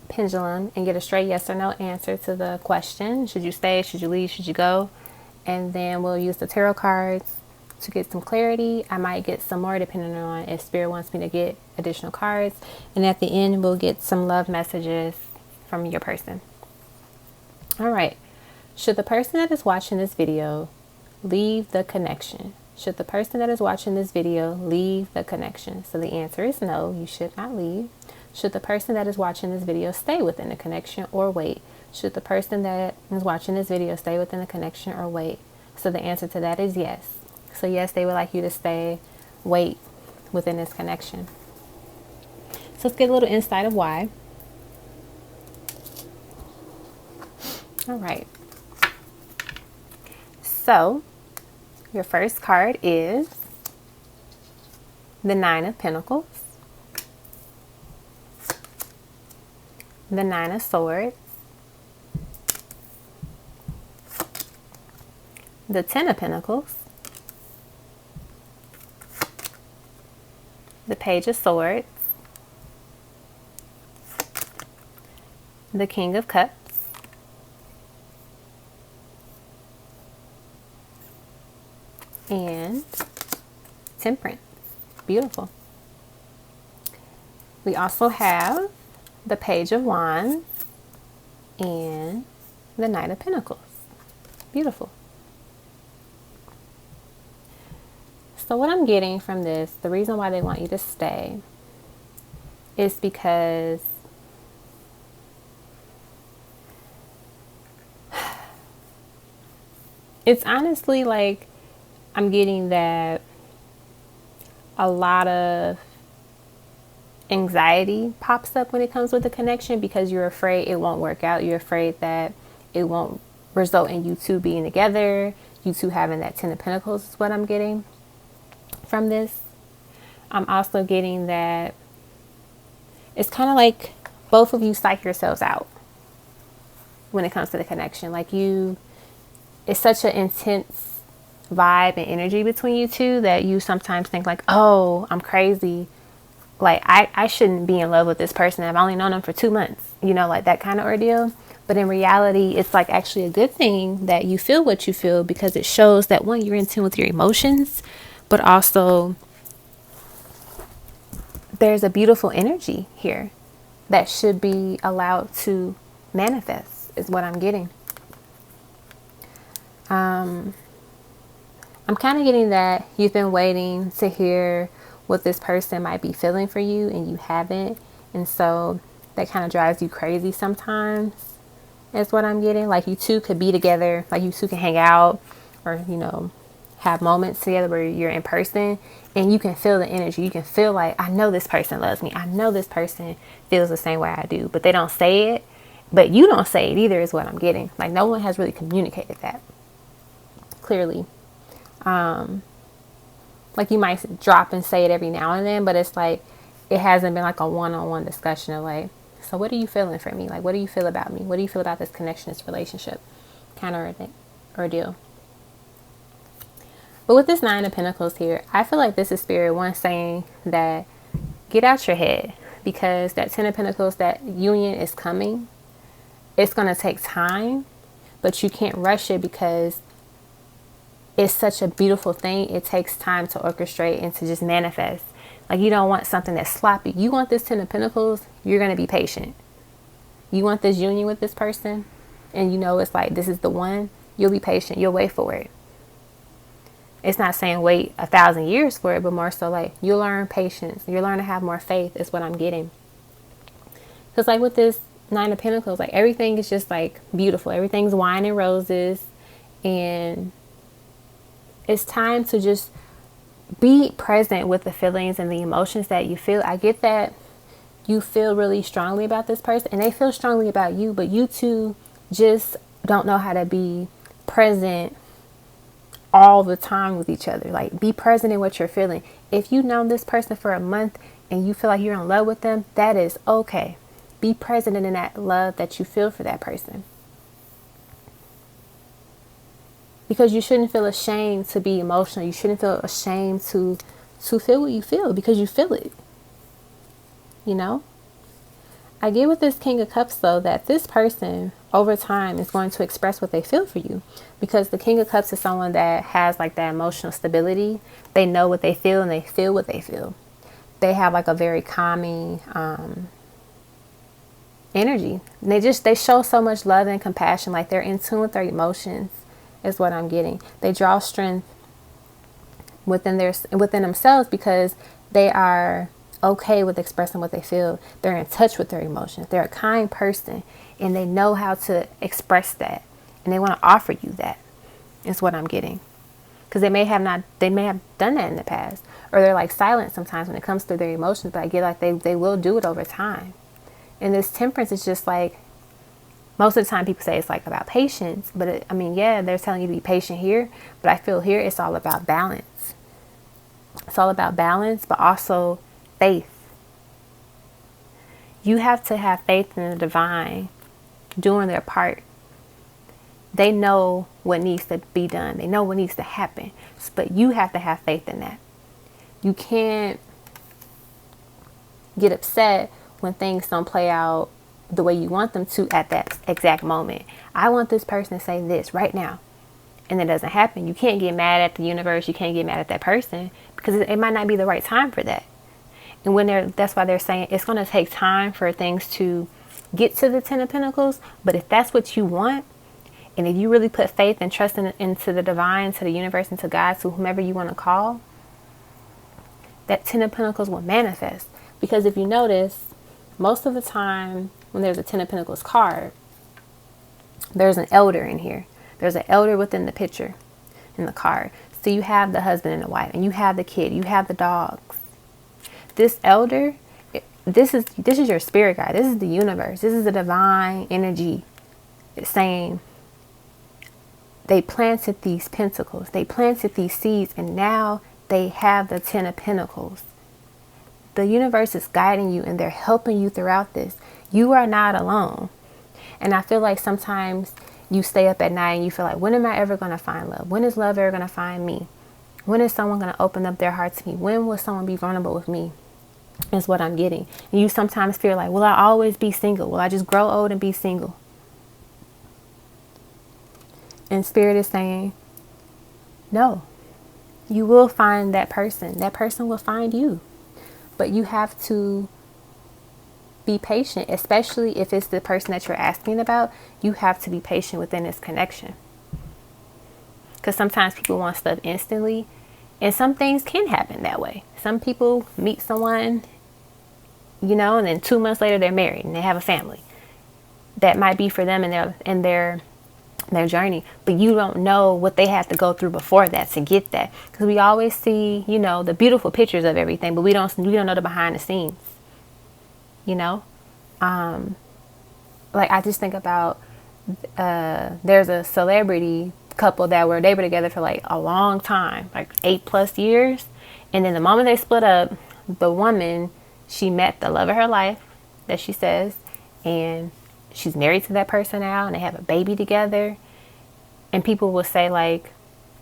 pendulum and get a straight yes or no answer to the question. Should you stay? Should you leave? Should you go? And then we'll use the tarot cards to get some clarity. I might get some more depending on if Spirit wants me to get additional cards. And at the end, we'll get some love messages from your person. All right. Should the person that is watching this video leave the connection? Should the person that is watching this video leave the connection? So the answer is no, you should not leave. Should the person that is watching this video stay within the connection or wait? Should the person that is watching this video stay within the connection or wait? So the answer to that is yes. So yes, they would like you to stay, wait within this connection. So let's get a little insight of why. All right. So your first card is the Nine of Pentacles, the Nine of Swords, the Ten of Pentacles, the Page of Swords, the King of Cups, and Temperance. Beautiful. We also have the Page of Wands and the Knight of Pentacles. Beautiful. So what I'm getting from this, the reason why they want you to stay is because it's honestly like I'm getting that a lot of anxiety pops up when it comes with the connection because you're afraid it won't work out. You're afraid that it won't result in you two being together, you two having that Ten of Pentacles is what I'm getting from this. I'm also getting that it's kind of like both of you psych yourselves out when it comes to the connection. Like it's such an intense vibe and energy between you two that you sometimes think like, oh, I'm crazy. Like I shouldn't be in love with this person. I've only known them for 2 months, like that kind of ordeal. But in reality, it's like actually a good thing that you feel what you feel, because it shows that, one, you're in tune with your emotions, but also there's a beautiful energy here that should be allowed to manifest, is what I'm getting. I'm kind of getting that you've been waiting to hear what this person might be feeling for you and you haven't. And so that kind of drives you crazy sometimes, is what I'm getting. Like you two could be together, like you two can hang out or, have moments together where you're in person and you can feel the energy. You can feel like, I know this person loves me. I know this person feels the same way I do, but they don't say it. But you don't say it either, is what I'm getting. Like no one has really communicated that clearly. Like you might drop and say it every now and then, but it's like it hasn't been like a one-on-one discussion of like, so what are you feeling for me? Like, what do you feel about me? What do you feel about this connection, this relationship kind of ordeal? But with this 9 of Pentacles here, I feel like this is Spirit one saying that get out your head, because that 10 of Pentacles, that union is coming. It's going to take time, but you can't rush it because it's such a beautiful thing. It takes time to orchestrate and to just manifest. Like you don't want something that's sloppy. You want this 10 of Pentacles, you're going to be patient. You want this union with this person, and it's like this is the one, you'll be patient. You'll wait for it. It's not saying wait 1,000 years for it, but more so like you'll learn patience. You'll learn to have more faith, is what I'm getting. Because like with this 9 of Pentacles, like everything is just like beautiful. Everything's wine and roses, and it's time to just be present with the feelings and the emotions that you feel. I get that you feel really strongly about this person and they feel strongly about you, but you two just don't know how to be present all the time with each other. Like be present in what you're feeling. If you've known this person for a month and you feel like you're in love with them, that is okay. Be present in that love that you feel for that person. Because you shouldn't feel ashamed to be emotional. You shouldn't feel ashamed to feel what you feel, because you feel it. I get with this King of Cups, though, that this person over time is going to express what they feel for you, because the King of Cups is someone that has like that emotional stability. They know what they feel and they feel what they feel. They have like a very calming energy. And they show so much love and compassion. Like they're in tune with their emotions, is what I'm getting. They draw strength within themselves because they are okay with expressing what they feel. They're in touch with their emotions. They're a kind person and they know how to express that, and they want to offer you that, is what I'm getting. Because they may have done that in the past, or they're like silent sometimes when it comes to their emotions, but I get like they will do it over time. And this Temperance is just like, most of the time people say it's like about patience, but they're telling you to be patient here, but I feel here it's all about balance. It's all about balance, but also faith. You have to have faith in the divine doing their part. They know what needs to be done. They know what needs to happen, but you have to have faith in that. You can't get upset when things don't play out the way you want them to at that exact moment. I want this person to say this right now, and it doesn't happen. You can't get mad at the universe. You can't get mad at that person, because it might not be the right time for that. And that's why they're saying it's going to take time for things to get to the 10 of Pentacles. But if that's what you want, and if you really put faith and trust into the divine, to the universe, into God, to whomever you want to call, that 10 of Pentacles will manifest. Because if you notice, most of the time when there's a 10 of Pentacles card, there's an elder in here. There's an elder within the picture in the card. So you have the husband and the wife, and you have the kid, you have the dogs. This elder, this is your spirit guide. This is the universe. This is the divine energy. It's saying they planted these pentacles. They planted these seeds, and now they have the 10 of Pentacles. The universe is guiding you and they're helping you throughout this. You are not alone. And I feel like sometimes you stay up at night and you feel like, when am I ever going to find love? When is love ever going to find me? When is someone going to open up their heart to me? When will someone be vulnerable with me? Is what I'm getting. And you sometimes feel like, will I always be single? Will I just grow old and be single? And Spirit is saying, no, you will find that person. That person will find you. But you have to be patient, especially if it's the person that you're asking about. You have to be patient within this connection. Because sometimes people want stuff instantly. And some things can happen that way. Some people meet someone, you know, and then 2 months later they're married and they have a family. That might be for them in their journey, but you don't know what they have to go through before that to get that. Because we always see, you know, the beautiful pictures of everything, but we don't know the behind the scenes. You know, like I just think about there's a celebrity couple that they were together for like a long time, like 8+ years, and then the moment they split up, the woman, she met the love of her life, that she says, and she's married to that person now, and they have a baby together. And people will say like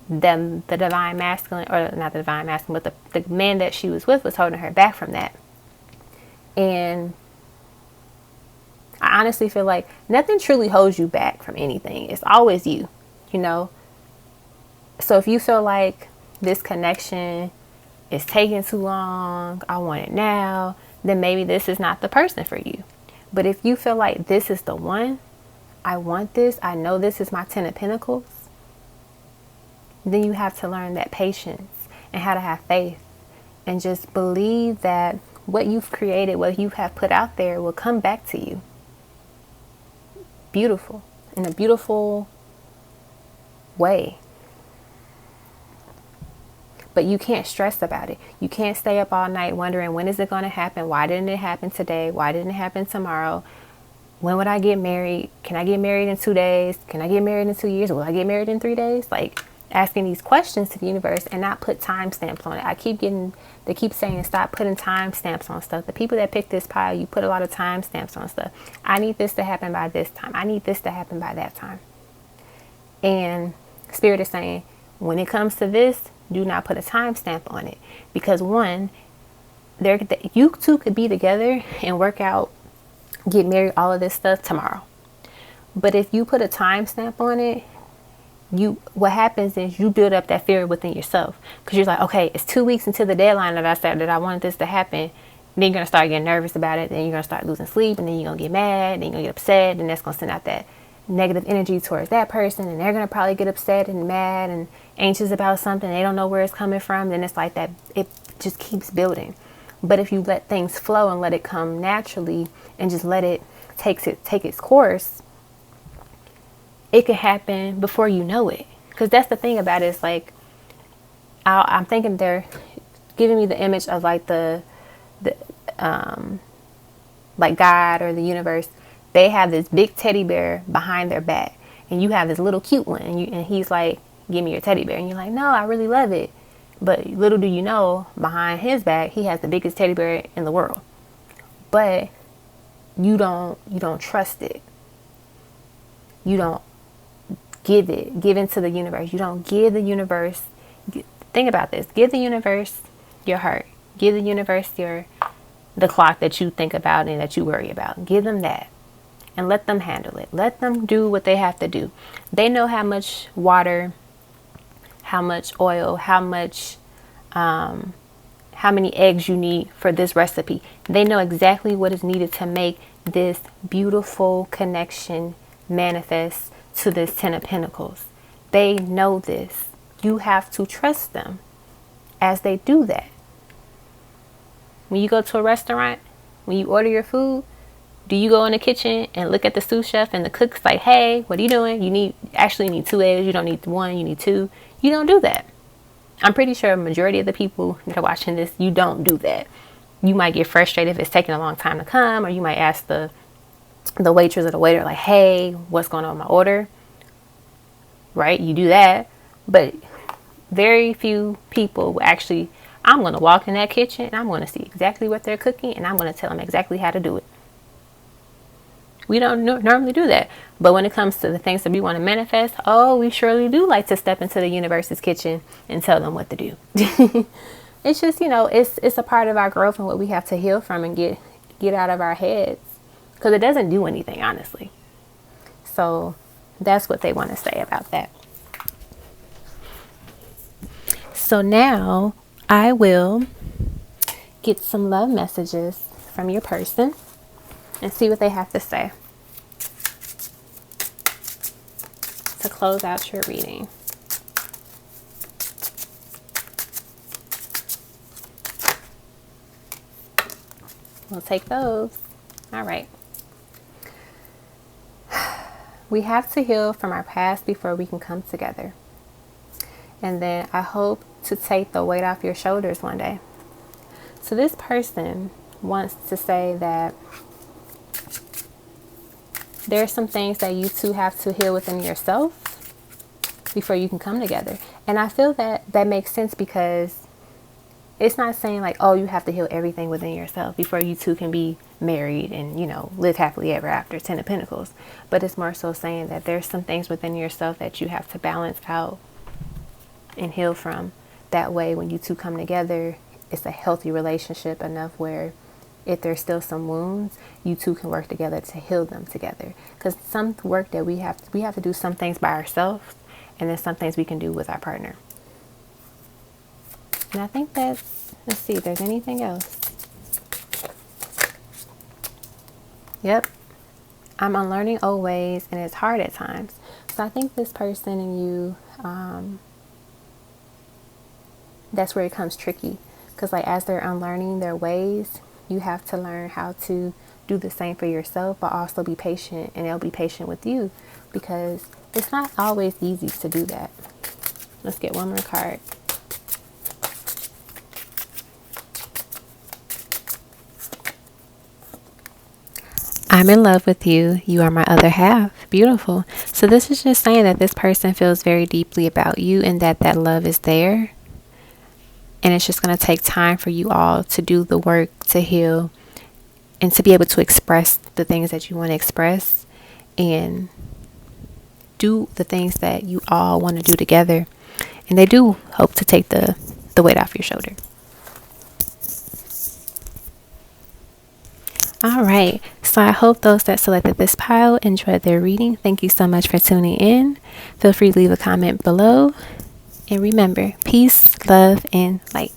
the divine masculine, or not the divine masculine, but the man that she was with was holding her back from that. And I honestly feel like nothing truly holds you back from anything. It's always you, you know. So if you feel like this connection is taking too long, I want it now, then maybe this is not the person for you. But if you feel like this is the one, I want this, I know this is my 10 of Pentacles, then you have to learn that patience and how to have faith and just believe that what you've created, what you have put out there will come back to you. Beautiful, in a beautiful way. But you can't stress about it. You can't stay up all night wondering, when is it going to happen? Why didn't it happen today? Why didn't it happen tomorrow? When would I get married? Can I get married in 2 days? Can I get married in 2 years? Will I get married in 3 days? Like, asking these questions to the universe and not put timestamps on it. They keep saying, stop putting timestamps on stuff. The people that pick this pile, you put a lot of timestamps on stuff. I need this to happen by this time. I need this to happen by that time. And Spirit is saying, when it comes to this, do not put a timestamp on it. Because one, you two could be together and work out, get married, all of this stuff tomorrow. But if you put a timestamp on it, what happens is you build up that fear within yourself, because you're like, okay, it's 2 weeks until the deadline that I said that I wanted this to happen. Then you're going to start getting nervous about it. Then you're going to start losing sleep, and then you're going to get mad, then you're going to get upset, and that's going to send out that negative energy towards that person, and they're going to probably get upset and mad and anxious about something. They don't know where it's coming from. Then it's like that. It just keeps building. But if you let things flow and let it come naturally and just let it take its course, it can happen before you know it. Because that's the thing about it. It's like, I'm thinking they're giving me the image of like the like God or the universe. They have this big teddy bear behind their back, and you have this little cute one, and he's like, give me your teddy bear. And you're like, no, I really love it. But little do you know, behind his back, he has the biggest teddy bear in the world. But you don't trust it. You don't give into the universe. You don't give the universe. Think about this. Give the universe your heart. Give the universe the clock that you think about and that you worry about. Give them that. And let them handle it. Let them do what they have to do. They know how much water, how much oil, how many eggs you need for this recipe. They know exactly what is needed to make this beautiful connection manifest to this 10 of Pentacles. They know this. You have to trust them as they do that. When you go to a restaurant, when you order your food, do you go in the kitchen and look at the sous chef and the cook's like, hey, what are you doing? You need 2 eggs. You don't need 1, you need 2. You don't do that. I'm pretty sure a majority of the people that are watching this, you don't do that. You might get frustrated if it's taking a long time to come, or you might ask the waitress or the waiter, like, hey, what's going on with my order? Right? You do that. But very few people will actually, I I'm going to walk in that kitchen and I'm going to see exactly what they're cooking, and I'm going to tell them exactly how to do it. We don't normally do that. But when it comes to the things that we want to manifest, oh, we surely do like to step into the universe's kitchen and tell them what to do. It's just, it's a part of our growth and what we have to heal from and get out of our heads. Because it doesn't do anything, honestly. So that's what they want to say about that. So now I will get some love messages from your person and see what they have to say to close out your reading. We'll take those. All right. We have to heal from our past before we can come together. And then I hope to take the weight off your shoulders one day. So this person wants to say that there are some things that you two have to heal within yourself before you can come together. And I feel that that makes sense, because it's not saying like, oh, you have to heal everything within yourself before you two can be married and, live happily ever after, 10 of Pentacles. But it's more so saying that there's some things within yourself that you have to balance out and heal from. That way, when you two come together, it's a healthy relationship enough where if there's still some wounds, you two can work together to heal them together. Because some work that we have to do some things by ourselves, and then some things we can do with our partner. And I think let's see if there's anything else. Yep. I'm unlearning old ways, and it's hard at times. So I think this person and you, that's where it becomes tricky. Because as they're unlearning their ways, you have to learn how to do the same for yourself, but also be patient, and they'll be patient with you, because it's not always easy to do that. Let's get one more card. I'm in love with you. You are my other half. Beautiful. So this is just saying that this person feels very deeply about you, and that love is there. And it's just going to take time for you all to do the work to heal and to be able to express the things that you want to express and do the things that you all want to do together. And they do hope to take the weight off your shoulder. All right. So I hope those that selected this pile enjoyed their reading. Thank you so much for tuning in. Feel free to leave a comment below. And remember, peace, love, and light.